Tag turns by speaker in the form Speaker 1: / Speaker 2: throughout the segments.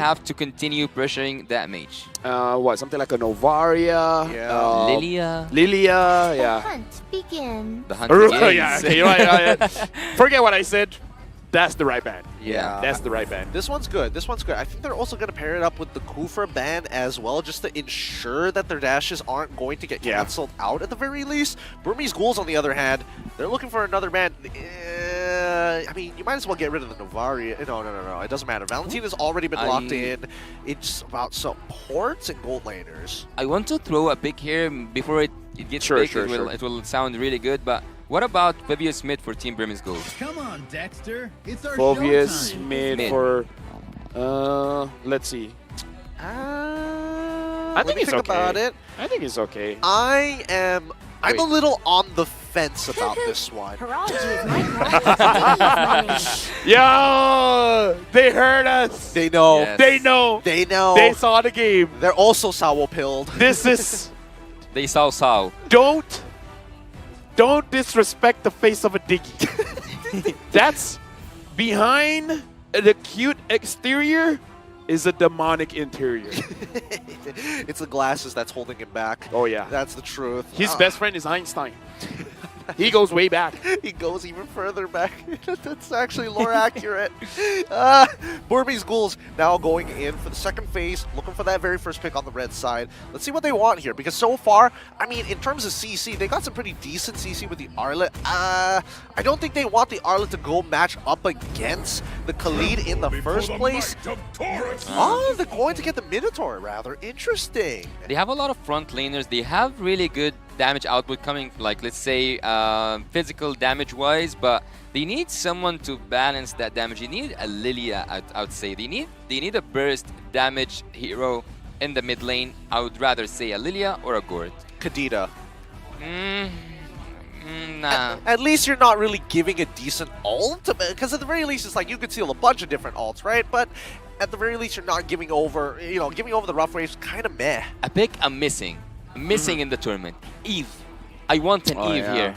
Speaker 1: have to continue pressuring that mage.
Speaker 2: What, something like a Novaria?
Speaker 3: Yeah.
Speaker 1: Lilia.
Speaker 2: Lilia,
Speaker 4: The
Speaker 2: yeah.
Speaker 4: hunt begins.
Speaker 1: The hunt
Speaker 2: Yeah,
Speaker 1: begins.
Speaker 2: okay, yeah. Forget what I said. That's the right band.
Speaker 3: Yeah.
Speaker 2: That's the right band.
Speaker 3: This one's good. This one's good. I think they're also going to pair it up with the Kufra ban as well, just to ensure that their dashes aren't going to get canceled out at the very least. Burmese Ghouls, on the other hand, they're looking for another ban. I mean, you might as well get rid of the Novaria. No. It doesn't matter. Valentina has already been locked in. It's about supports and gold laners.
Speaker 1: I want to throw a pick here before it gets big. It will sound really good, but what about Phobius Smith for Team Burmese Ghouls?
Speaker 5: Come on, Dexter. It's our
Speaker 2: Phobius
Speaker 5: showtime.
Speaker 2: mid for, let's see.
Speaker 3: I
Speaker 2: think it's okay.
Speaker 3: about it.
Speaker 2: I think it's okay.
Speaker 3: I'm a little on the fence about this one.
Speaker 4: Horology is my class.
Speaker 2: Yo, they heard us.
Speaker 3: They know.
Speaker 1: Yes.
Speaker 2: They know.
Speaker 3: They know.
Speaker 2: They saw the game.
Speaker 3: They're also sour-pilled.
Speaker 2: This is
Speaker 1: They saw.
Speaker 2: don't disrespect the face of a Diggy. That's behind the cute exterior is a demonic interior.
Speaker 3: It's the glasses that's holding him back.
Speaker 2: Oh yeah.
Speaker 3: That's the truth.
Speaker 2: His best friend is Einstein. He goes way back.
Speaker 3: He goes even further back. That's actually more accurate. Burmese Ghouls now going in for the second phase, looking for that very first pick on the red side. Let's see what they want here, because so far, I mean, in terms of CC, they got some pretty decent CC with the Arlet. I don't think they want the Arlet to go match up against the Khalid in the first place. Oh, they're going to get the Minotaur, rather. Interesting.
Speaker 1: They have a lot of front laners. They have really good damage output coming, like let's say physical damage wise, but they need someone to balance that damage. You need a Lilia, I would say. They need a burst damage hero in the mid lane. I would rather say a Lilia or a Gort.
Speaker 3: Kadita.
Speaker 1: Nah.
Speaker 3: At least you're not really giving a decent ult, because at the very least it's like you could steal a bunch of different ults, right? But at the very least you're not giving over, giving over the rough waves, kind of meh.
Speaker 1: A pick I'm missing in the tournament. Eve. I want an Eve here.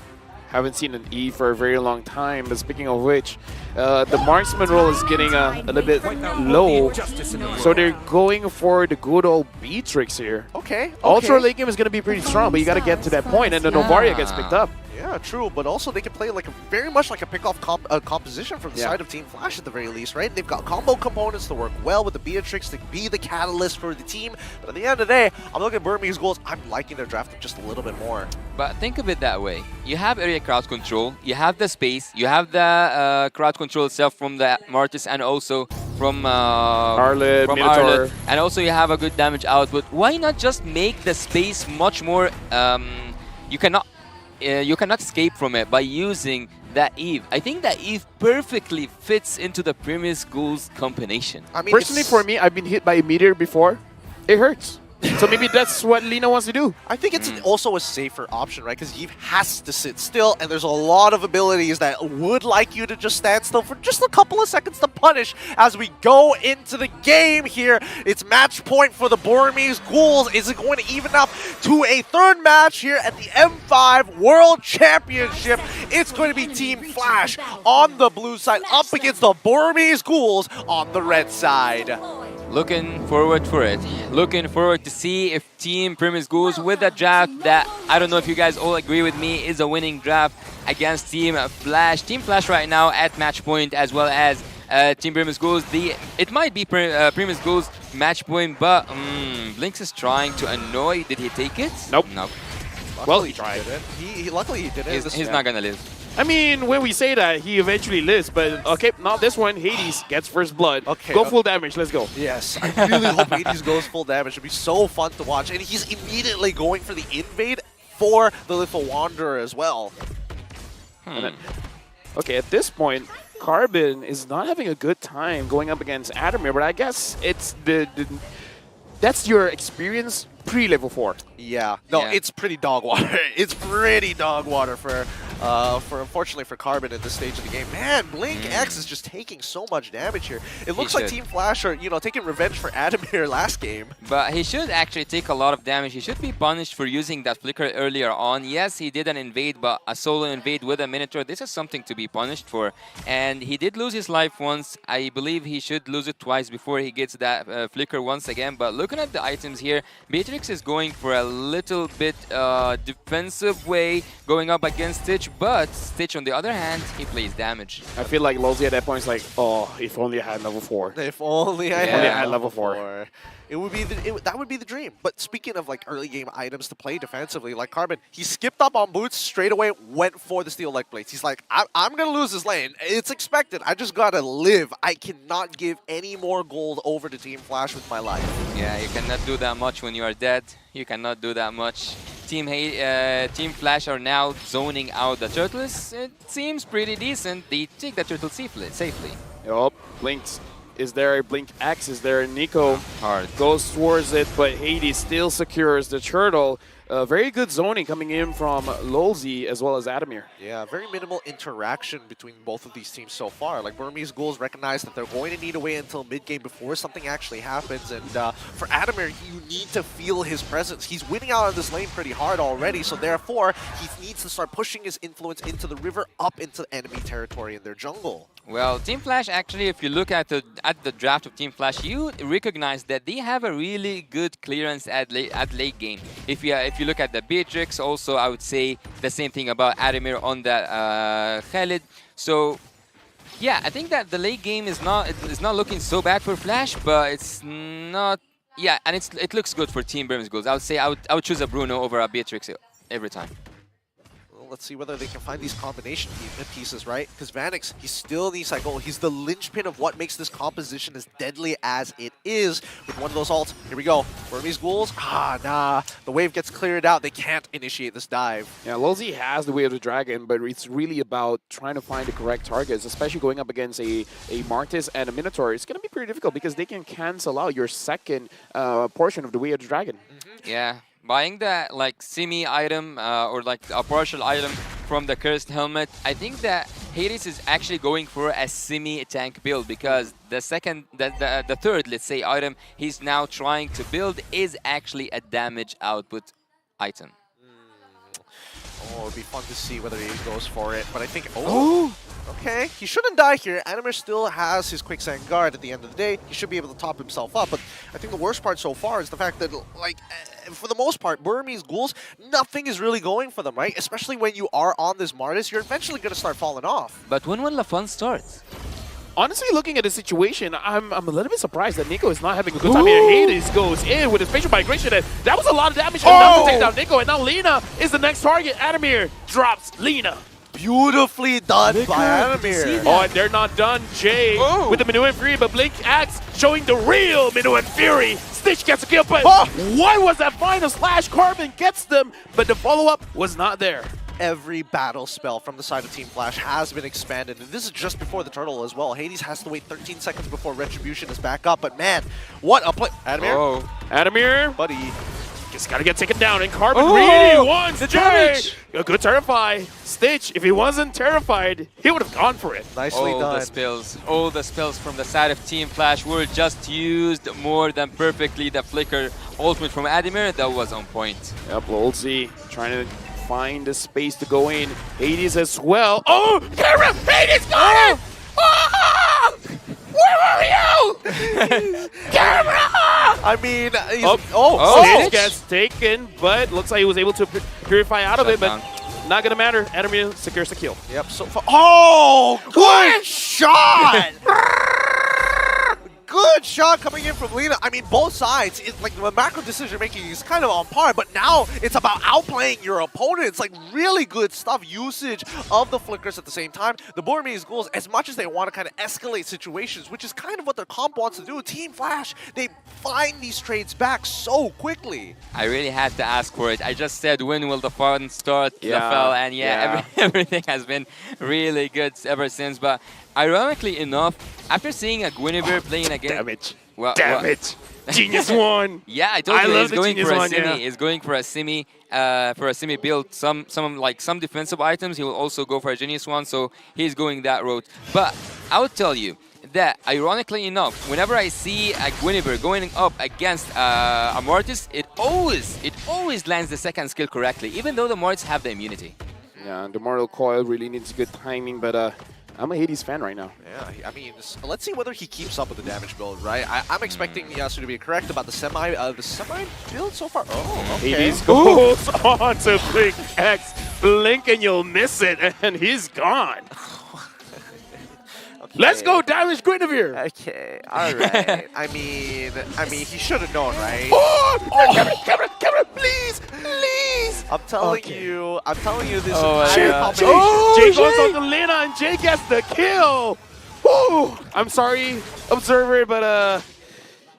Speaker 2: Haven't seen an E for a very long time, but speaking of which, the marksman role is getting a little bit low, so they're going for the good old Beatrix here.
Speaker 3: Okay.
Speaker 2: Ultra late game is going to be pretty strong, but you got to get to that point, and the Novaria gets picked up.
Speaker 3: Yeah, true, but also they can play like very much like a pick-off composition from the side of Team Flash at the very least, right? They've got combo components to work well with the Beatrix to be the catalyst for the team, but at the end of the day, I'm looking at Burmese Ghouls. I'm liking their draft just a little bit more.
Speaker 1: But think of it that way. You have area crowd control, you have the space, you have the crowd control itself from the Martis and also from
Speaker 2: Arlet, Minotaur.
Speaker 1: And also you have a good damage output. Why not just make the space much more... you cannot escape from it by using that Eve. I think that Eve perfectly fits into the Burmese Ghouls combination.
Speaker 3: I mean,
Speaker 2: personally, for me, I've been hit by a meteor before. It hurts. So maybe that's what Lina wants to do.
Speaker 3: I think it's also a safer option, right? Because Eve has to sit still, and there's a lot of abilities that would like you to just stand still for just a couple of seconds to punish as we go into the game here. It's match point for the Burmese Ghouls. Is it going to even up to a third match here at the M5 World Championship? It's going to be Team Flash on the blue side up against the Burmese Ghouls on the red side.
Speaker 1: Looking forward for it. Looking forward to see if Team Burmese Ghouls with a draft that, I don't know if you guys all agree with me, is a winning draft against Team Flash. Team Flash right now at match point as well as Team Burmese Ghouls. It might be Burmese Ghouls match point, but Blinks is trying to annoy. Did he take it?
Speaker 2: Nope.
Speaker 1: Nope.
Speaker 2: Well, he tried.
Speaker 3: Luckily he did it.
Speaker 1: He's not gonna live.
Speaker 2: I mean, when we say that, he eventually lives, but okay, not this one. Hades gets first blood.
Speaker 3: Okay,
Speaker 2: go full damage. Let's go.
Speaker 3: Yes, I really hope Hades goes full damage. It'd be so fun to watch. And he's immediately going for the invade for the Little Wanderer as well.
Speaker 2: Okay, at this point, Carbon is not having a good time going up against Adamir, but I guess it's that's your experience pre-level 4.
Speaker 3: Yeah. No, it's pretty dog water. It's pretty dog water for unfortunately for Carbon at this stage of the game. Man, Blink X is just taking so much damage here. It looks like Team Flash are, taking revenge for Adamir last game.
Speaker 1: But he should actually take a lot of damage. He should be punished for using that flicker earlier on. Yes, he did an invade, but a solo invade with a Minotaur, this is something to be punished for. And he did lose his life once. I believe he should lose it twice before he gets that flicker once again. But looking at the items here, Beatrix is going for a little bit defensive way, going up against Stitch, but Stitch on the other hand, he plays damage.
Speaker 2: I feel like Lolzy at that point is like, oh, if only I had level 4.
Speaker 3: If only I
Speaker 1: Yeah.
Speaker 3: had
Speaker 2: level 4.
Speaker 3: It would be that would be the dream. But speaking of like early game items to play defensively, like Carbon, he skipped up on boots straight away, went for the steel leg plates. He's like, I'm gonna lose this lane. It's expected. I just gotta live. I cannot give any more gold over to Team Flash with my life.
Speaker 1: Yeah, you cannot do that much when you are dead. You cannot do that much. Team Flash are now zoning out the turtles. It seems pretty decent. They take the turtle safely.
Speaker 2: Yup, Blink's. Is there a Blink X? Is there a Nico?
Speaker 1: Hard.
Speaker 2: Goes towards it, but Hades still secures the turtle. Very good zoning coming in from Lolzy as well as Adamir.
Speaker 3: Yeah, very minimal interaction between both of these teams so far. Like, Burmese Ghouls recognize that they're going to need to wait until mid-game before something actually happens. And for Adamir, you need to feel his presence. He's winning out of this lane pretty hard already, so therefore, he needs to start pushing his influence into the river, up into enemy territory in their jungle.
Speaker 1: Well, Team Flash, actually, if you look at the draft of Team Flash, you recognize that they have a really good clearance at late game. If you look at the Beatrix, also I would say the same thing about Adamir on the Khalid. So yeah, I think that the late game is not looking so bad for Flash, but it's not. Yeah, and it looks good for Team Burmese Ghouls. I would say I would choose a Bruno over a Beatrix every time.
Speaker 3: Let's see whether they can find these combination pieces, right? Because Vanix, he still needs that goal. He's the linchpin of what makes this composition as deadly as it is. With one of those ults, here we go. Burmese Ghouls, nah. The wave gets cleared out. They can't initiate this dive.
Speaker 2: Yeah, Lolzy has the Way of the Dragon, but it's really about trying to find the correct targets, especially going up against a Martis and a Minotaur. It's going to be pretty difficult because they can cancel out your second portion of the Way of the Dragon.
Speaker 1: Yeah. Buying that like semi item or like a partial item from the cursed helmet, I think that Hades is actually going for a semi tank build because the third, let's say, item he's now trying to build is actually a damage output item.
Speaker 3: Oh, it'd be fun to see whether he goes for it, but I think, okay, he shouldn't die here. Adamir still has his Quicksand Guard at the end of the day. He should be able to top himself up, but I think the worst part so far is the fact that, like, for the most part, Burmese Ghouls, nothing is really going for them, right? Especially when you are on this Martis, you're eventually going to start falling off.
Speaker 1: But when will the fun start?
Speaker 2: Honestly, looking at the situation, I'm a little bit surprised that Nico is not having a good time here. Hades goes in with his facial migration, and that was a lot of damage enough to take down Nico, and now Lina is the next target. Adamir drops Lina.
Speaker 3: Beautifully done by Adamir.
Speaker 2: Oh, and they're not done. Jay with the Minuan Fury, but Blink Axe showing the real Minuan Fury. Stitch gets a kill, but what was that final slash? Carbon gets them, but the follow-up was not there.
Speaker 3: Every battle spell from the side of Team Flash has been expanded, and this is just before the turtle as well. Hades has to wait 13 seconds before Retribution is back up, but man, what a play. Adamir?
Speaker 2: Adamir,
Speaker 3: Buddy.
Speaker 2: just gotta get taken down, and Carbon really wants the damage. A good terrify. Stitch, if he wasn't terrified, he would have gone for it.
Speaker 3: Nicely done.
Speaker 1: All the spells from the side of Team Flash were just used more than perfectly. The flicker ultimate from Adamir, that was on point.
Speaker 2: Yep, Lolzy trying to find a space to go in. Hades as well. Oh, camera! Hades got it! Oh! Where are you? Camera!
Speaker 3: I mean,
Speaker 2: Stitch gets taken, but looks like he was able to purify out of it, but not gonna matter. Adamir secures the kill.
Speaker 3: Yep, so far. Oh, good shot! Good shot coming in from Lina. I mean, both sides, like the macro decision making is kind of on par, but now it's about outplaying your opponent. It's like really good stuff, usage of the flickers at the same time. The Burmese Ghouls, as much as they want to kind of escalate situations, which is kind of what their comp wants to do, Team Flash, they find these trades back so quickly.
Speaker 1: I really had to ask for it. I just said, when will the fun start, Lafel? And everything has been really good ever since. But ironically enough, after seeing a Guinevere playing against...
Speaker 2: Damage.
Speaker 1: Well,
Speaker 2: Damn it! Genius one!
Speaker 1: Yeah, I told
Speaker 2: I
Speaker 1: you
Speaker 2: love
Speaker 1: he's
Speaker 2: the
Speaker 1: going
Speaker 2: genius
Speaker 1: for a
Speaker 2: one,
Speaker 1: simi.
Speaker 2: yeah.
Speaker 1: He's going for a simi build. Some defensive items. He will also go for a genius one. So he's going that route. But I would tell you that, ironically enough, whenever I see a Guinevere going up against a Mortis, it always lands the second skill correctly, even though the Mortis have the immunity.
Speaker 2: Yeah, and the Mortal Coil really needs good timing, but I'm a Hades fan right now.
Speaker 3: Yeah, I mean, let's see whether he keeps up with the damage build, right? I'm expecting Yasu to be correct about the semi build so far. Oh, okay.
Speaker 2: Hades goes on to Blink X. Blink and you'll miss it, and he's gone.
Speaker 3: Okay.
Speaker 2: Let's go damage Guinevere.
Speaker 3: Okay, all right. I mean, he should have known, right?
Speaker 2: Oh! Camera, please, please.
Speaker 3: I'm telling you, this
Speaker 1: Oh,
Speaker 3: entire
Speaker 1: yeah.
Speaker 3: combination.
Speaker 2: Jay
Speaker 1: Jay!
Speaker 2: goes on to Lena, and Jay gets the kill. Woo! I'm sorry, Observer, but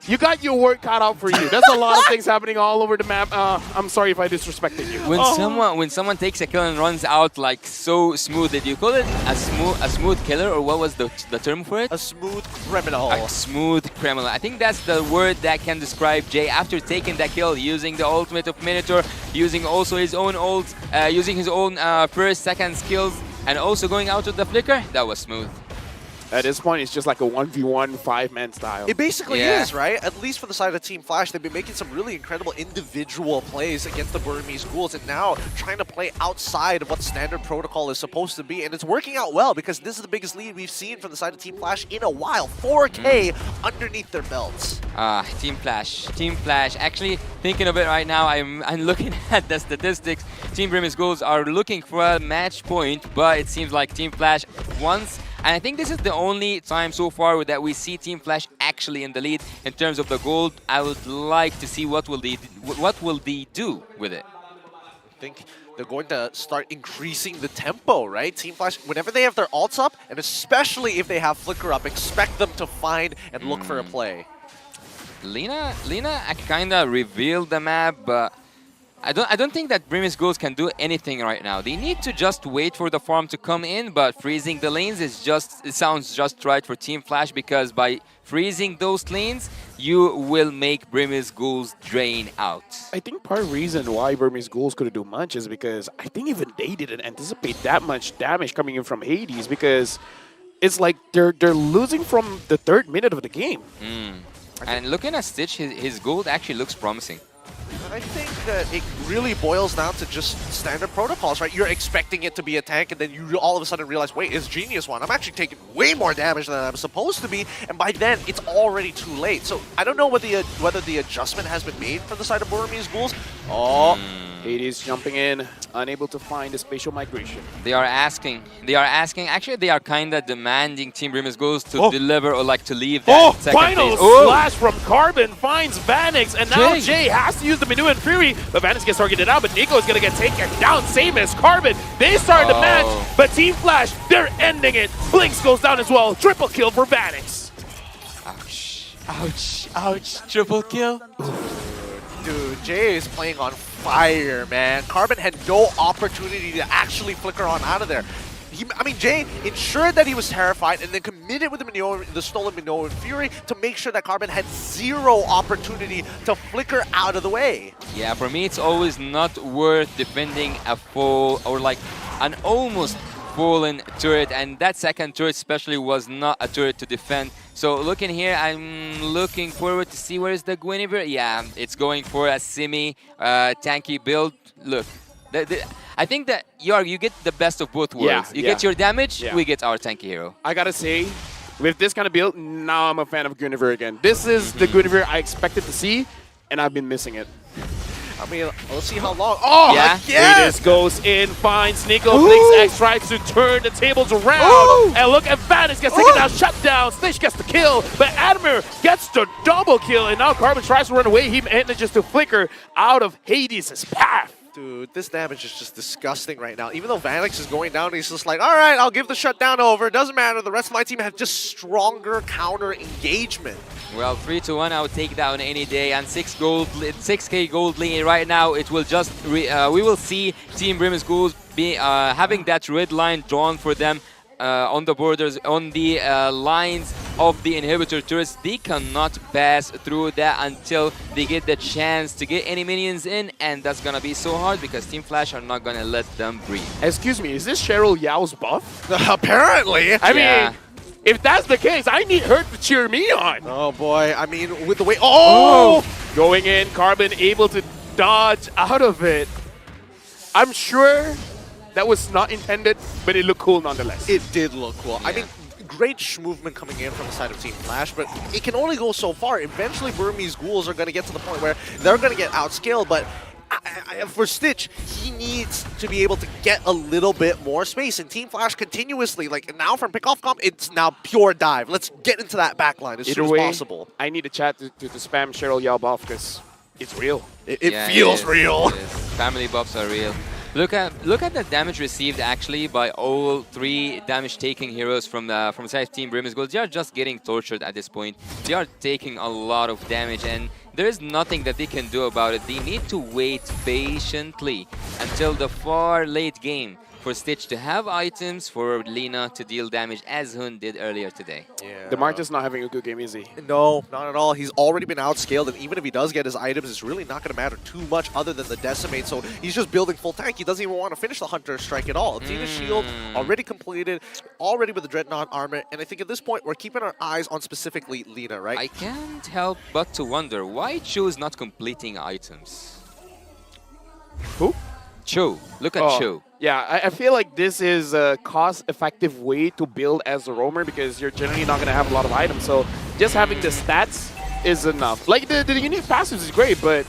Speaker 2: you got your work cut out for you. There's a lot of things happening all over the map. I'm sorry if I disrespected you.
Speaker 1: When someone takes a kill and runs out like so smooth, did you call it a smooth killer, or what was the term for it?
Speaker 3: A smooth criminal.
Speaker 1: A smooth criminal. I think that's the word that can describe Jay after taking that kill, using the ultimate of Minotaur, using also his own ult, using his own first, second skills, and also going out with the flicker. That was smooth.
Speaker 2: At this point, it's just like a 1v1 5-man style.
Speaker 3: It basically
Speaker 1: Yeah.
Speaker 3: is, right? At least for the side of Team Flash, they've been making some really incredible individual plays against the Burmese Ghouls, and now trying to play outside of what standard protocol is supposed to be, and it's working out well because this is the biggest lead we've seen from the side of Team Flash in a while. 4K underneath their belts.
Speaker 1: Team Flash. Team Flash. Actually, thinking of it right now, I'm looking at the statistics. Team Burmese Ghouls are looking for a match point, but it seems like Team Flash wants. And I think this is the only time so far that we see Team Flash actually in the lead in terms of the gold. I would like to see what will they do with it.
Speaker 3: I think they're going to start increasing the tempo, right? Team Flash, whenever they have their ults up, and especially if they have Flicker up, expect them to find and look for a play.
Speaker 1: Lena kind of revealed the map, but I don't think that Burmese Ghouls can do anything right now. They need to just wait for the farm to come in, but freezing the lanes is it sounds just right for Team Flash, because by freezing those lanes, you will make Burmese Ghouls drain out.
Speaker 2: I think part of the reason why Burmese Ghouls couldn't do much is because I think even they didn't anticipate that much damage coming in from Hades, because it's like they're losing from the 3rd minute of the game.
Speaker 1: And looking at Stitch, his gold actually looks promising.
Speaker 3: I think that it really boils down to just standard protocols, right? You're expecting it to be a tank, and then you all of a sudden realize, wait, it's Genius One. I'm actually taking way more damage than I'm supposed to be, and by then, it's already too late. So I don't know whether the adjustment has been made for the side of Burmese Ghouls. Oh.
Speaker 2: Hades jumping in, unable to find the spatial migration.
Speaker 1: They are asking, actually they are kind of demanding Team Burmese Ghouls to deliver or like to leave that second
Speaker 2: final
Speaker 1: phase.
Speaker 2: slash from Carbon finds Vanix, and now
Speaker 1: Jay.
Speaker 2: Jay has to use the Manu and Fury, but Vanix gets targeted out, but Nico is going to get taken down, same as Carbon. They started the match, but Team Flash, they're ending it. Blinks goes down as well, triple kill for Vanix.
Speaker 1: Ouch. Ouch. Ouch. Triple kill.
Speaker 3: Dude, Jay is playing on fire, man. Carbon had no opportunity to actually flicker on out of there. Jay ensured that he was terrified and then committed with the stolen Minnow and Fury to make sure that Carbon had zero opportunity to flicker out of the way.
Speaker 1: Yeah, for me, it's always not worth defending a full or like an almost fallen turret, and that second turret especially was not a turret to defend. So looking here, I'm looking forward to see where is the Guinevere. Yeah, it's going for a semi-tanky build. Look, I think that you get the best of both worlds. You get your damage, we get our tanky hero.
Speaker 2: I gotta say, with this kind of build, now I'm a fan of Guinevere again. This is the Guinevere I expected to see, and I've been missing it.
Speaker 3: Let's see how long. Oh,
Speaker 1: yeah.
Speaker 2: Hades goes in, finds Nico. Blinks X tries to turn the tables around. And look at Vanix gets taken down, shut down. Stitch gets the kill, but Admir gets the double kill. And now Carbon tries to run away. He manages to flicker out of Hades' path.
Speaker 3: Dude, this damage is just disgusting right now. Even though Vanix is going down, he's just like, all right, I'll give the shutdown over. Doesn't matter. The rest of my team have just stronger counter engagement.
Speaker 1: Well, 3-1, I would take that on any day. And 6k gold lead right now. It will just we will see Team Burmese Ghouls be having that red line drawn for them on the borders, on the lines of the inhibitor turrets. They cannot pass through that until they get the chance to get any minions in, and that's gonna be so hard because Team Flash are not gonna let them breathe.
Speaker 2: Excuse me, is this Cheryl Yao's buff?
Speaker 3: Apparently.
Speaker 2: I
Speaker 1: Yeah.
Speaker 2: mean, if that's the case, I need her to cheer me on.
Speaker 3: Oh boy, I mean, with the way. Oh!
Speaker 2: Going in, Carbon able to dodge out of it. I'm sure that was not intended, but it looked cool nonetheless.
Speaker 3: It did look cool. I
Speaker 1: Yeah.
Speaker 3: mean, great movement coming in from the side of Team Flash, but it can only go so far. Eventually, Burmese Ghouls are going to get to the point where they're going to get outscaled, but for Stitch, he needs to be able to get a little bit more space. And Team Flash continuously, like now from pickoff comp, it's now pure dive. Let's get into that backline as
Speaker 2: Either
Speaker 3: soon as
Speaker 2: way,
Speaker 3: possible.
Speaker 2: I need a chat to spam Cheryl Yao buff because it's real.
Speaker 3: It
Speaker 1: Yeah,
Speaker 3: feels
Speaker 1: is,
Speaker 3: real.
Speaker 1: it is. Family buffs are real. Look at the damage received actually by all 3 damage-taking heroes from the side of Team Burmese Ghouls. They are just getting tortured at this point. They are taking a lot of damage, and there is nothing that they can do about it. They need to wait patiently until the far late game for Stitch to have items, for Lina to deal damage as Hun did earlier today.
Speaker 3: Yeah.
Speaker 2: The Marta's not having a good game, is he?
Speaker 3: No, not at all. He's already been outscaled, and even if he does get his items, it's really not going to matter too much other than the Decimate. So he's just building full tank. He doesn't even want to finish the Hunter Strike at all. Tina Shield already completed, already with the Dreadnought armor, and I think at this point we're keeping our eyes on specifically Lina, right?
Speaker 1: I can't help but to wonder why Cho is not completing items.
Speaker 2: Who?
Speaker 1: Cho, look at
Speaker 2: Oh,
Speaker 1: Cho.
Speaker 2: Yeah, I feel like this is a cost-effective way to build as a roamer because you're generally not going to have a lot of items. So just having the stats is enough. Like, the unique passives is great, but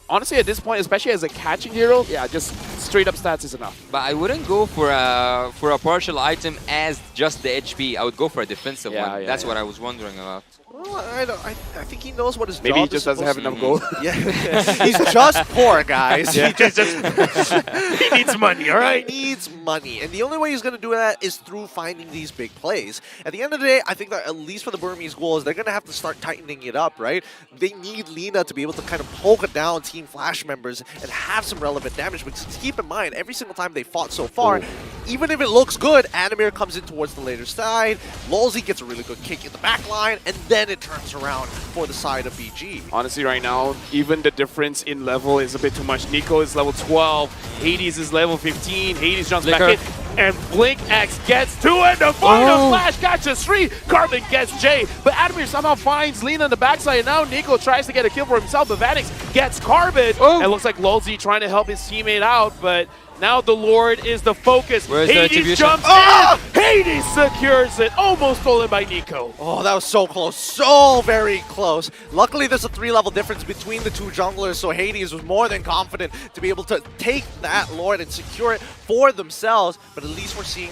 Speaker 2: honestly, at this point, especially as a catching hero, yeah, just straight-up stats is enough.
Speaker 1: But I wouldn't go for a partial item as just the HP. I would go for a defensive
Speaker 2: Yeah,
Speaker 1: one.
Speaker 2: yeah,
Speaker 1: That's
Speaker 2: yeah.
Speaker 1: what I was wondering about.
Speaker 3: Well, I think he knows what his
Speaker 2: Maybe
Speaker 3: job
Speaker 2: he just
Speaker 3: is
Speaker 2: doesn't have
Speaker 3: supposed
Speaker 2: enough
Speaker 3: to
Speaker 2: gold.
Speaker 3: Yeah, he's just poor, guys.
Speaker 2: Yeah.
Speaker 3: He just
Speaker 2: He needs money, all right?
Speaker 3: He needs money, and the only way he's going to do that is through finding these big plays. At the end of the day, I think that at least for the Burmese Ghouls, they're going to have to start tightening it up, right? They need Lina to be able to kind of poke down Team Flash members and have some relevant damage. Because keep in mind, every single time they fought so far, even if it looks good, Animir comes in towards the later side, Lolzy gets a really good kick in the back line, and then it turns around for the side of BG.
Speaker 2: Honestly, right now, even the difference in level is a bit too much. Nico is level 12, Hades is level 15, Hades jumps back in, and Blink X gets 2, and the final Flash catches 3, Carbon gets J, but Adamir somehow finds Lina on the backside, and now Nico tries to get a kill for himself, but Vanix gets Carbon, and it looks like Lolzy trying to help his teammate out, but now the Lord is the focus.
Speaker 1: Where's the
Speaker 2: Hades
Speaker 1: attribution?
Speaker 2: jumps in, Hades secures it, almost stolen by Nico.
Speaker 3: Oh, that was so close. So very close. Luckily, there's a 3-level difference between the two junglers, so Hades was more than confident to be able to take that Lord and secure it for themselves. But at least we're seeing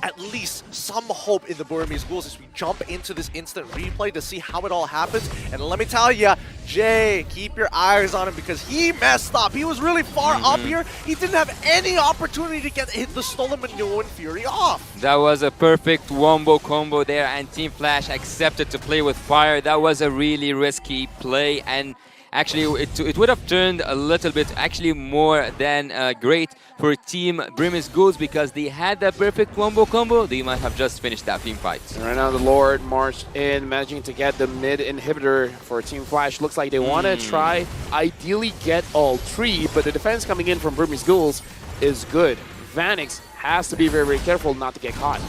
Speaker 3: at least some hope in the Burmese Ghouls as we jump into this instant replay to see how it all happens. And let me tell you, Jay, keep your eyes on him because he messed up. He was really far up here. He didn't have any opportunity to get the stolen Minoan Fury off.
Speaker 1: That was a perfect wombo combo there, and Team Flash accepted to play with fire. That was a really risky play, and actually it would have turned a little bit, actually more than great for Team Burmese Ghouls because they had that perfect wombo combo. They might have just finished that team fight.
Speaker 2: And right now the Lord marched in, managing to get the mid inhibitor for Team Flash. Looks like they want to try, ideally get all 3, but the defense coming in from Burmese Ghouls is good. Vanix has to be very, very careful not to get caught.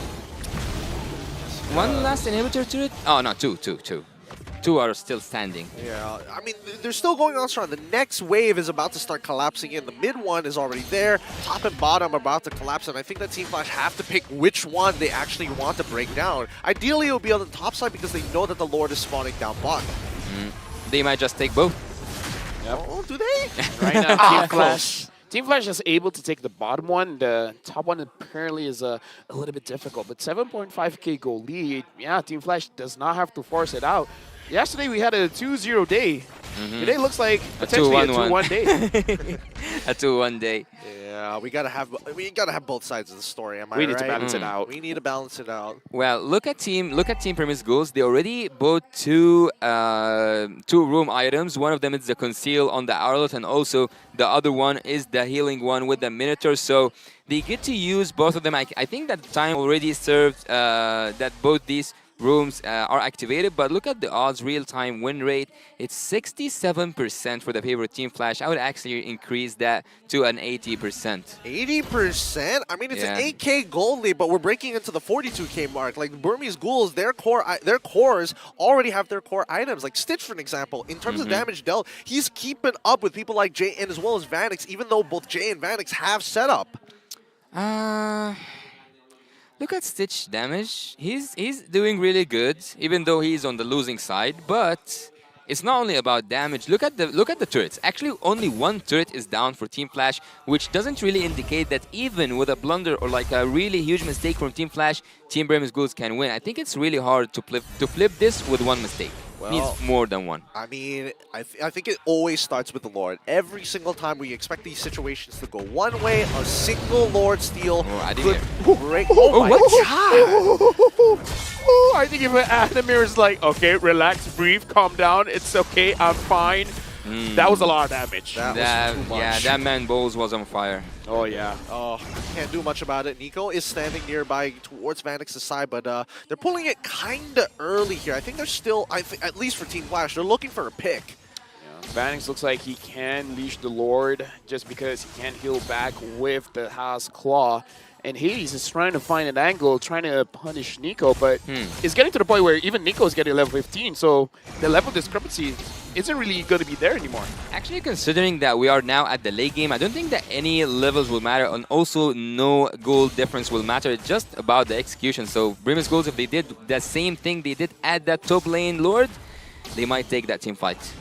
Speaker 1: One last inhibitor to it? Oh, no, two. Two are still standing.
Speaker 3: Yeah, I mean, they're still going on strong. The next wave is about to start collapsing in. The mid one is already there. Top and bottom are about to collapse, and I think that Team Flash have to pick which one they actually want to break down. Ideally, it will be on the top side because they know that the Lord is spawning down bottom.
Speaker 1: They might just take both.
Speaker 3: Oh, do they?
Speaker 2: Right now, Team
Speaker 3: close.
Speaker 2: Flash. Team Flash is able to take the bottom one. The top one apparently is a little bit difficult, but 7.5k goal lead. Yeah, Team Flash does not have to force it out. Yesterday we had a 2-0 day. Today looks like potentially a 2-1 day.
Speaker 1: A 2-1 day.
Speaker 3: Yeah, we gotta have both sides of the story. Am I
Speaker 2: We
Speaker 3: right?
Speaker 2: need to balance it out.
Speaker 3: We need to balance it out.
Speaker 1: Well, look at Team Burmese Ghouls. They already bought two room items. One of them is the conceal on the Arlot, and also the other one is the healing one with the Minotaur. So they get to use both of them. I think that time already served that both these rooms are activated, but look at the odds real-time win rate. It's 67% for the favorite Team Flash. I would actually increase that to an 80%.
Speaker 3: 80%? I mean, it's
Speaker 1: Yeah.
Speaker 3: an 8K gold lead, but we're breaking into the 42K mark. Like, Burmese Ghouls, their cores already have their core items. Like Stitch, for an example, in terms of damage dealt, he's keeping up with people like Jay and as well as Vanix, even though both Jay and Vanix have setup.
Speaker 1: Look at Stitch damage. He's doing really good, even though he's on the losing side. But it's not only about damage. Look at the turrets. Actually, only one turret is down for Team Flash, which doesn't really indicate that even with a blunder or like a really huge mistake from Team Flash, Team Burmese Ghouls can win. I think it's really hard to flip this with one mistake. Needs more than one.
Speaker 3: I mean, I think it always starts with the Lord. Every single time we expect these situations to go one way, a single Lord steal could break. Oh my god!
Speaker 2: I think if Adamir is like, okay, relax, breathe, calm down, it's okay, I'm fine. That was a lot of damage.
Speaker 3: That was too much.
Speaker 1: Yeah, that man Bowles was on fire.
Speaker 2: Oh, yeah.
Speaker 3: Oh, can't do much about it. Nico is standing nearby towards Vanix's side, but they're pulling it kind of early here. I think they're still, at least for Team Flash, they're looking for a pick.
Speaker 2: Vanix looks like he can leash the Lord just because he can't heal back with the Haas Claw. And Hades is trying to find an angle, trying to punish Nico, but it's getting to the point where even Nico is getting level 15, so the level discrepancy isn't really going to be there anymore.
Speaker 1: Actually, considering that we are now at the late game, I don't think that any levels will matter, and also no goal difference will matter. It's just about the execution. So Burmese Ghouls, if they did the same thing they did at that top lane Lord, they might take that team fight.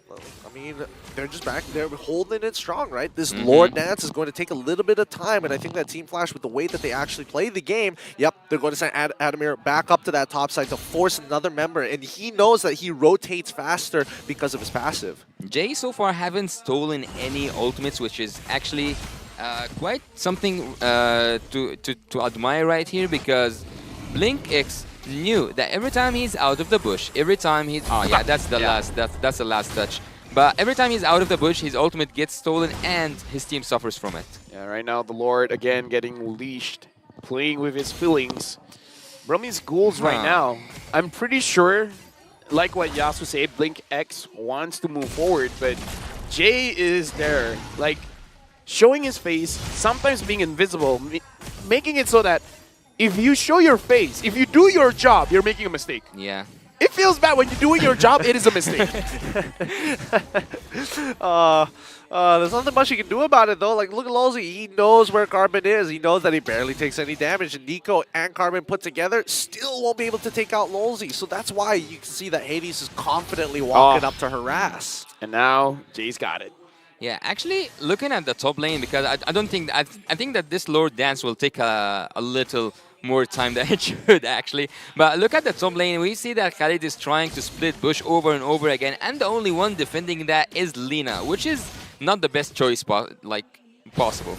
Speaker 3: Well, I mean, they're just back. They're holding it strong, right? This Lord dance is going to take a little bit of time, and I think that Team Flash, with the way that they actually play the game, yep, they're going to send Adamir back up to that top side to force another member, and he knows that he rotates faster because of his passive.
Speaker 1: Jay so far haven't stolen any ultimates, which is actually quite something to admire right here, because Blink X knew that every time he's out of the bush, every time he's that's the last touch. But every time he's out of the bush, his ultimate gets stolen and his team suffers from it.
Speaker 2: Yeah, right now the Lord again getting leashed, playing with his feelings. Burmese Ghouls right now, I'm pretty sure, like what Yasu said, Blink X wants to move forward, but Jay is there, like showing his face, sometimes being invisible, making it so that if you show your face, if you do your job, you're making a mistake.
Speaker 1: Yeah.
Speaker 2: It feels bad when you're doing your job, it is a mistake.
Speaker 3: There's nothing much you can do about it, though. Like, look at Lolzy. He knows where Carbon is. He knows that he barely takes any damage. And Nico and Carbon put together still won't be able to take out Lolzy. So that's why you can see that Hades is confidently walking up to harass.
Speaker 2: And now, Jay's got it.
Speaker 1: Yeah, actually, looking at the top lane, because I don't think, I think that this Lord dance will take a little more time than it should, actually. But look at the top lane. We see that Khalid is trying to split bush over and over again, and the only one defending that is Lina, which is not the best choice possible.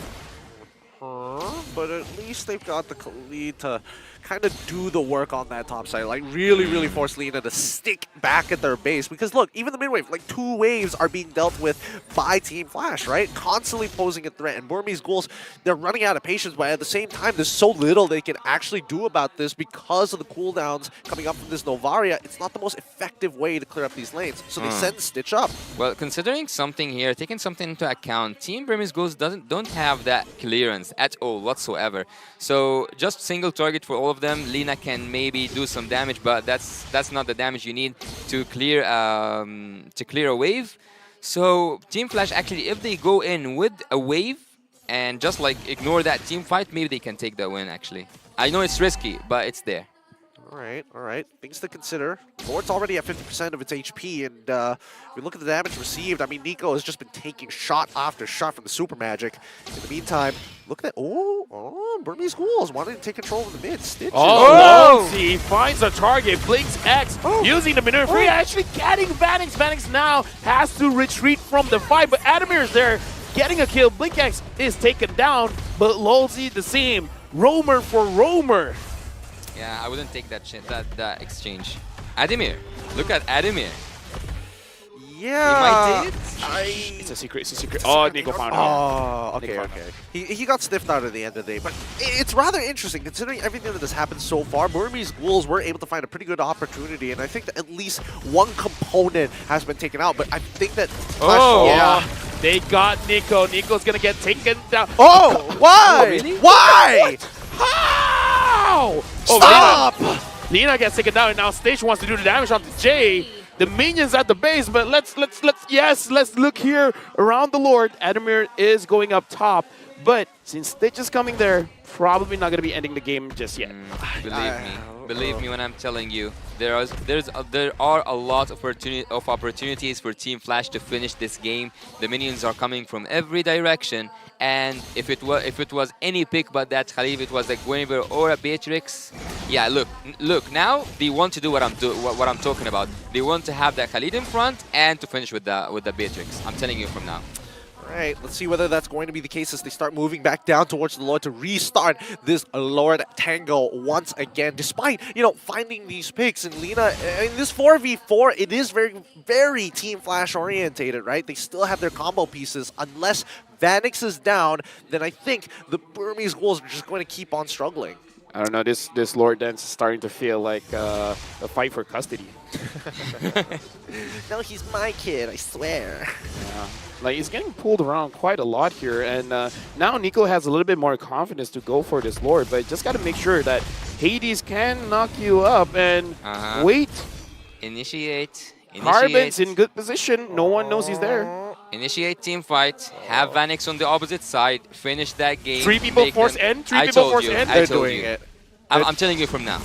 Speaker 3: But at least they've got the Khalid to kind of do the work on that top side. Like, really force Lina to stick back at their base. Because, look, even the mid-wave, like, 2 waves are being dealt with by Team Flash, right? Constantly posing a threat. And Burmese Ghouls, they're running out of patience. But at the same time, there's so little they can actually do about this because of the cooldowns coming up from this Novaria. It's not the most effective way to clear up these lanes. So they send Stitch up.
Speaker 1: Well, considering something here, taking something into account, Team Burmese Ghouls don't have that clearance at all whatsoever. So just single target for all of them. Lina can maybe do some damage, but that's not the damage you need to clear a wave. So Team Flash, actually, if they go in with a wave and just like ignore that team fight, maybe they can take the win. Actually, I know it's risky, but it's there.
Speaker 3: All right. Things to consider. Lord's already at 50% of its HP, and if we look at the damage received, I mean, Nico has just been taking shot after shot from the Super Magic. In the meantime, look at that. Burmese Ghouls wanting to take control of the mid. Stitch.
Speaker 2: He finds a target. Blinks X using the maneuver free, actually getting Vanix. Vanix now has to retreat from the fight, but Adamir is there getting a kill. Blink X is taken down, but Lolzy the same. Roamer for Roamer.
Speaker 1: Yeah, I wouldn't take that exchange. Adamir, look at Adamir.
Speaker 3: Yeah.
Speaker 1: did.
Speaker 2: It's a secret. It's a secret. Oh, Nico found out.
Speaker 3: Oh, okay, okay. He got sniffed out at the end of the day, but it's rather interesting considering everything that has happened so far. Burmese Ghouls were able to find a pretty good opportunity, and I think that at least one component has been taken out. But I think that
Speaker 2: Yeah. They got Nico. Nico's gonna get taken down.
Speaker 3: Oh, why?
Speaker 1: Oh, really?
Speaker 3: Why?
Speaker 2: How?
Speaker 3: Stop!
Speaker 2: Lina gets taken down, and now Stage wants to do the damage onto Jay. The minions at the base, but let's look here around the Lord. Adamir is going up top, but since Stitch is coming there, probably not gonna be ending the game just yet.
Speaker 1: Believe me when I'm telling you, there are a lot of opportunities for Team Flash to finish this game. The minions are coming from every direction, and if it was any pick but that Khalif, it was like Guinevere or a Beatrix. Yeah, look. Now they want to do what I'm talking about. They want to have that Khalid in front and to finish with the Beatrix. I'm telling you from now.
Speaker 3: Right, let's see whether that's going to be the case as they start moving back down towards the Lord to restart this Lord Tango once again. Despite, finding these picks, and Lina, in this 4v4, it is very, very Team Flash orientated, right? They still have their combo pieces. Unless Vanix is down, then I think the Burmese Ghouls are just going to keep on struggling.
Speaker 2: I don't know, this Lord Dance is starting to feel like a fight for custody.
Speaker 3: No, he's my kid, I swear.
Speaker 2: Yeah. Like, he's getting pulled around quite a lot here, and now Nico has a little bit more confidence to go for this Lord, but just got to make sure that Hades can knock you up and wait.
Speaker 1: Initiate.
Speaker 2: Carbon's in good position. No one knows he's there.
Speaker 1: Initiate team fight. Have Vanix on the opposite side. Finish that game.
Speaker 2: 3 people
Speaker 1: make
Speaker 2: force
Speaker 1: them-
Speaker 2: end. 3
Speaker 1: I
Speaker 2: people
Speaker 1: told
Speaker 2: force
Speaker 1: you,
Speaker 2: end.
Speaker 1: I
Speaker 3: They're
Speaker 1: told
Speaker 3: doing
Speaker 1: you.
Speaker 3: it.
Speaker 1: I'm telling you from now.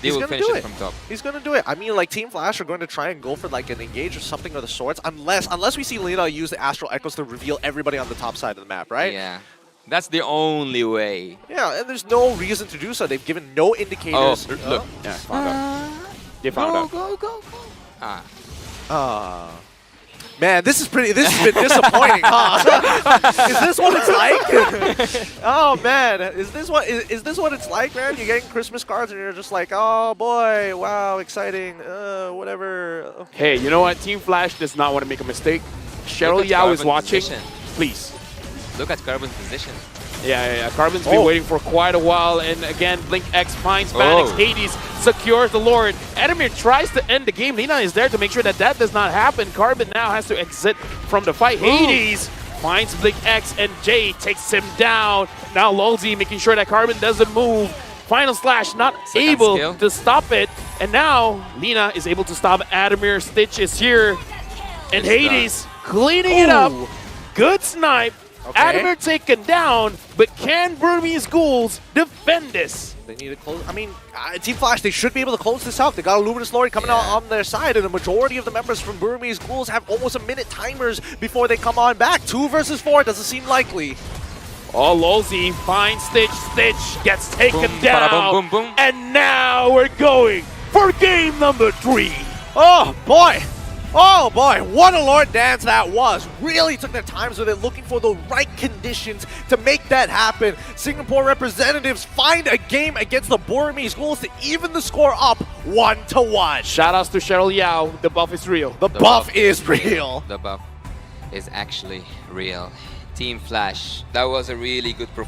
Speaker 1: They will finish it from top.
Speaker 3: He's gonna do it. I mean, like, Team Flash are going to try and go for like an engage or something of the sorts, unless we see Lina use the Astral Echoes to reveal everybody on the top side of the map, right?
Speaker 1: Yeah. That's the only way.
Speaker 3: Yeah, and there's no reason to do so. They've given no indicators.
Speaker 1: Oh, look.
Speaker 2: Yeah, found out. They found out.
Speaker 1: Go.
Speaker 3: Man, this has been disappointing, huh? Is this what it's like? Oh man, is this what it's like, man? You're getting Christmas cards and you're just like, oh boy, wow, exciting, whatever.
Speaker 2: Hey, you know what? Team Flash does not want to make a mistake. Cheryl
Speaker 1: at
Speaker 2: Yao is
Speaker 1: Carbon's
Speaker 2: watching.
Speaker 1: position.
Speaker 2: Please.
Speaker 1: Look at Carbon's position.
Speaker 2: Yeah. Carbon's been waiting for quite a while, and again, Blink X finds Vanix. Hades secures the Lord. Adamir tries to end the game. Lina is there to make sure that does not happen. Carbon now has to exit from the fight. Hades finds Blink X, and Jay takes him down. Now Lolzy making sure that Carbon doesn't move. Final Slash not able to stop it, and now Lina is able to stop Adamir. Stitch is here, and Hades cleaning it up. Good snipe.
Speaker 3: Okay.
Speaker 2: Adamir taken down, but can Burmese Ghouls defend this?
Speaker 3: They need to close. I mean, Team Flash, they should be able to close this out. They got a Luminous Lord coming out on their side, and the majority of the members from Burmese Ghouls have almost a minute timers before they come on back. 2 versus 4 doesn't seem likely.
Speaker 2: Oh, Lolzy finds Stitch. Stitch gets taken down.
Speaker 1: Boom, boom.
Speaker 2: And now we're going for game number 3.
Speaker 3: Oh boy! Oh boy, what a Lord Dance that was. Really took their times with it, looking for the right conditions to make that happen. Singapore representatives find a game against the Burmese Ghouls to even the score up 1-1.
Speaker 2: Shoutouts to Cheryl Yao. The buff is real.
Speaker 3: The buff is real.
Speaker 1: The buff is actually real. Team Flash, that was a really good performance.